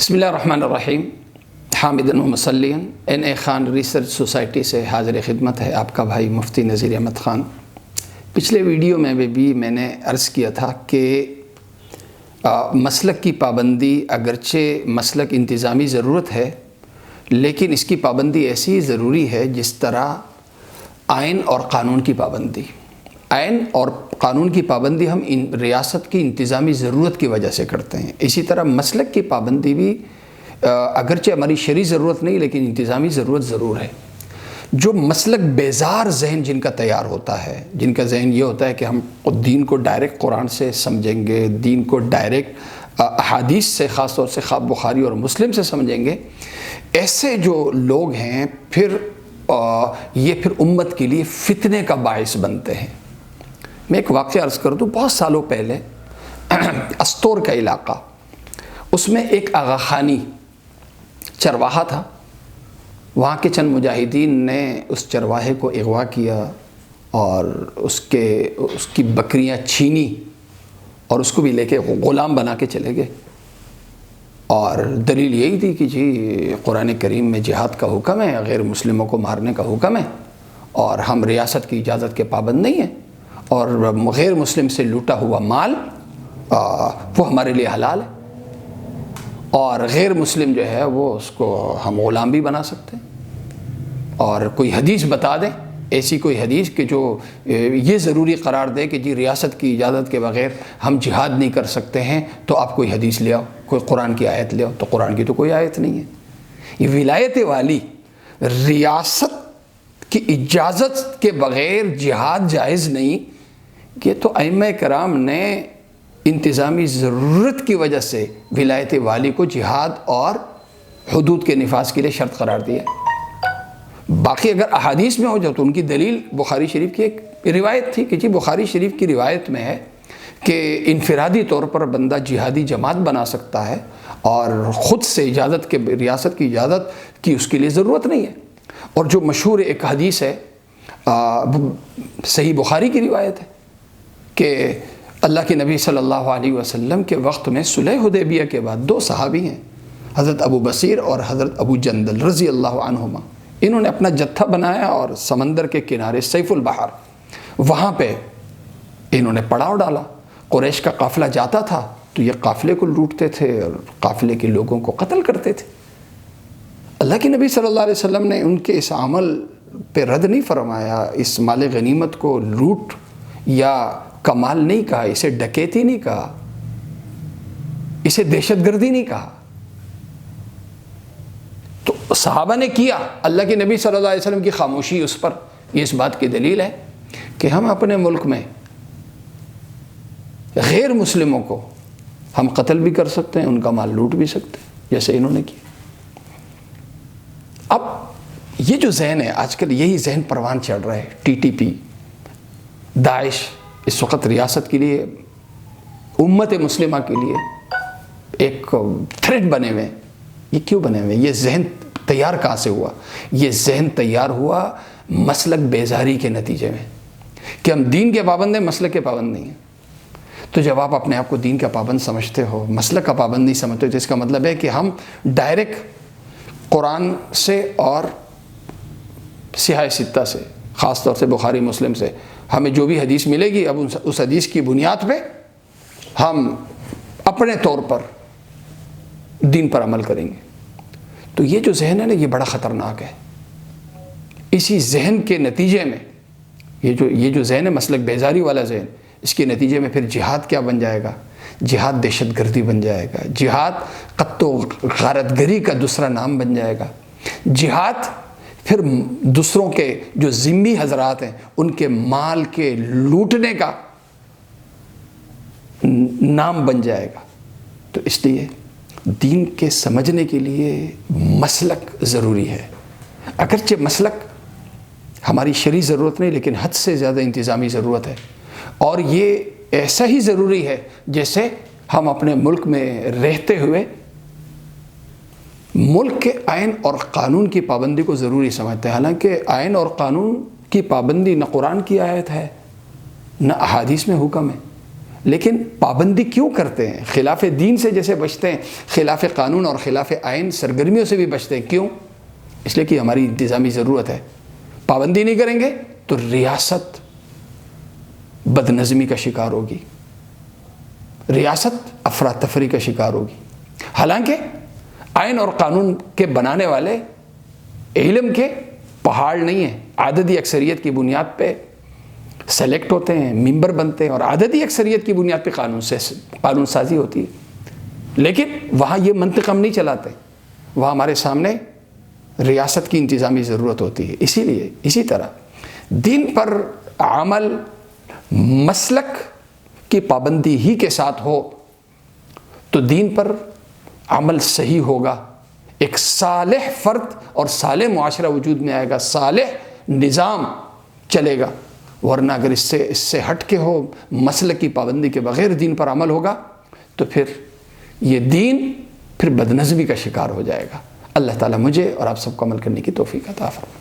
بسم اللہ الرحمن الرحیم حامدن و مسلین این اے خان ریسرچ سوسائٹی سے حاضر خدمت ہے آپ کا بھائی مفتی نذیر احمد خان۔ پچھلے ویڈیو میں بھی میں نے عرض کیا تھا کہ مسلک کی پابندی اگرچہ مسلک انتظامی ضرورت ہے، لیکن اس کی پابندی ایسی ضروری ہے جس طرح آئین اور قانون کی پابندی۔ آئین اور قانون کی پابندی ہم ریاست کی انتظامی ضرورت کی وجہ سے کرتے ہیں، اسی طرح مسلک کی پابندی بھی اگرچہ ہماری شرعی ضرورت نہیں لیکن انتظامی ضرورت ضرور ہے۔ جو مسلک بیزار ذہن جن کا تیار ہوتا ہے، جن کا ذہن یہ ہوتا ہے کہ ہم دین کو ڈائریکٹ قرآن سے سمجھیں گے، دین کو ڈائریکٹ احادیث سے، خاص طور سے خواب بخاری اور مسلم سے سمجھیں گے، ایسے جو لوگ ہیں یہ پھر امت کے لیے فتنے کا باعث بنتے ہیں۔ میں ایک واقعہ عرض کر دوں، بہت سالوں پہلے استور کا علاقہ، اس میں ایک آغا خانی چرواہا تھا۔ وہاں کے چند مجاہدین نے اس چرواہے کو اغوا کیا اور اس کی بکریاں چھینی اور اس کو بھی لے کے غلام بنا کے چلے گئے، اور دلیل یہی تھی کہ جی قرآن کریم میں جہاد کا حکم ہے، غیر مسلموں کو مارنے کا حکم ہے، اور ہم ریاست کی اجازت کے پابند نہیں ہیں، اور غیر مسلم سے لوٹا ہوا مال وہ ہمارے لیے حلال ہے، اور غیر مسلم جو ہے وہ اس کو ہم غلام بھی بنا سکتے ہیں۔ اور کوئی حدیث بتا دیں، ایسی کوئی حدیث کہ جو یہ ضروری قرار دے کہ جی ریاست کی اجازت کے بغیر ہم جہاد نہیں کر سکتے ہیں، تو آپ کوئی حدیث لے آؤ، کوئی قرآن کی آیت لے آؤ۔ تو قرآن کی تو کوئی آیت نہیں ہے۔ یہ ولایت والی ریاست کی اجازت کے بغیر جہاد جائز نہیں، یہ تو ائمہ کرام نے انتظامی ضرورت کی وجہ سے ولایت والی کو جہاد اور حدود کے نفاذ کے لیے شرط قرار دیا۔ باقی اگر احادیث میں ہو جائے تو ان کی دلیل بخاری شریف کی ایک روایت تھی کہ جی بخاری شریف کی روایت میں ہے کہ انفرادی طور پر بندہ جہادی جماعت بنا سکتا ہے اور خود سے اجازت کے ریاست کی اجازت کی اس کے لیے ضرورت نہیں ہے۔ اور جو مشہور ایک حدیث ہے، صحیح بخاری کی روایت ہے کہ اللہ کے نبی صلی اللہ علیہ وسلم کے وقت میں صلح حدیبیہ کے بعد دو صحابی ہیں، حضرت ابو بصیر اور حضرت ابو جندل رضی اللہ عنہما، انہوں نے اپنا جتھا بنایا اور سمندر کے کنارے سیف البحر وہاں پہ انہوں نے پڑاؤ ڈالا۔ قریش کا قافلہ جاتا تھا تو یہ قافلے کو لوٹتے تھے اور قافلے کے لوگوں کو قتل کرتے تھے۔ اللہ کے نبی صلی اللہ علیہ وسلم نے ان کے اس عمل پہ رد نہیں فرمایا، اس مال غنیمت کو لوٹ یا کمال نہیں کہا، اسے ڈکیتی نہیں کہا، اسے دہشت گردی نہیں کہا۔ تو صحابہ نے کیا، اللہ کے نبی صلی اللہ علیہ وسلم کی خاموشی اس پر یہ اس بات کی دلیل ہے کہ ہم اپنے ملک میں غیر مسلموں کو ہم قتل بھی کر سکتے ہیں، ان کا مال لوٹ بھی سکتے ہیں، جیسے انہوں نے کیا۔ اب یہ جو ذہن ہے آج کل، یہی ذہن پروان چڑھ رہا ہے۔ ٹی ٹی پی، داعش اس وقت ریاست کے لیے، امت مسلمہ کے لیے ایک تھریٹ بنے ہوئے ہیں۔ یہ کیوں بنے ہوئے ہیں؟ یہ ذہن تیار کہاں سے ہوا؟ یہ ذہن تیار ہوا مسلک بیزاری کے نتیجے میں کہ ہم دین کے پابند ہیں، مسلک کے پابند نہیں ہیں۔ تو جب آپ اپنے آپ کو دین کا پابند سمجھتے ہو، مسلک کا پابند نہیں سمجھتے ہو، تو اس کا مطلب ہے کہ ہم ڈائریکٹ قرآن سے اور سیاہ ستہ سے، خاص طور سے بخاری مسلم سے ہمیں جو بھی حدیث ملے گی، اب اس حدیث کی بنیاد پہ ہم اپنے طور پر دین پر عمل کریں گے۔ تو یہ جو ذہن ہے نا، یہ بڑا خطرناک ہے۔ اسی ذہن کے نتیجے میں یہ جو ذہن ہے، مسلک بیزاری والا ذہن، اس کے نتیجے میں پھر جہاد کیا بن جائے گا؟ جہاد دہشت گردی بن جائے گا، جہاد قتل و غارت گری کا دوسرا نام بن جائے گا، جہاد پھر دوسروں کے جو ذمہ حضرات ہیں ان کے مال کے لوٹنے کا نام بن جائے گا۔ تو اس لیے دین کے سمجھنے کے لیے مسلک ضروری ہے۔ اگرچہ مسلک ہماری شرعی ضرورت نہیں لیکن حد سے زیادہ انتظامی ضرورت ہے، اور یہ ایسا ہی ضروری ہے جیسے ہم اپنے ملک میں رہتے ہوئے ملک کے آئین اور قانون کی پابندی کو ضروری سمجھتے ہیں۔ حالانکہ آئین اور قانون کی پابندی نہ قرآن کی آیت ہے، نہ احادیث میں حکم ہے، لیکن پابندی کیوں کرتے ہیں؟ خلاف دین سے جیسے بچتے ہیں، خلاف قانون اور خلاف آئین سرگرمیوں سے بھی بچتے ہیں. کیوں؟ اس لیے کہ ہماری انتظامی ضرورت ہے. پابندی نہیں کریں گے تو ریاست بد نظمی کا شکار ہوگی، ریاست افراتفری کا شکار ہوگی. حالانکہ آئین اور قانون کے بنانے والے علم کے پہاڑ نہیں ہیں، عددی اکثریت کی بنیاد پہ سلیکٹ ہوتے ہیں، ممبر بنتے ہیں اور عددی اکثریت کی بنیاد پہ قانون سازی ہوتی ہے. لیکن وہاں یہ منطق ہم نہیں چلاتے، وہاں ہمارے سامنے ریاست کی انتظامی ضرورت ہوتی ہے. اسی لیے اسی طرح دین پر عمل مسلک کی پابندی ہی کے ساتھ ہو تو دین پر عمل صحیح ہوگا، ایک صالح فرد اور صالح معاشرہ وجود میں آئے گا، صالح نظام چلے گا. ورنہ اگر اس سے ہٹ کے ہو، مسلک کی پابندی کے بغیر دین پر عمل ہوگا تو پھر یہ دین پھر بدنظمی کا شکار ہو جائے گا. اللہ تعالیٰ مجھے اور آپ سب کو عمل کرنے کی توفیق عطا فرمائے.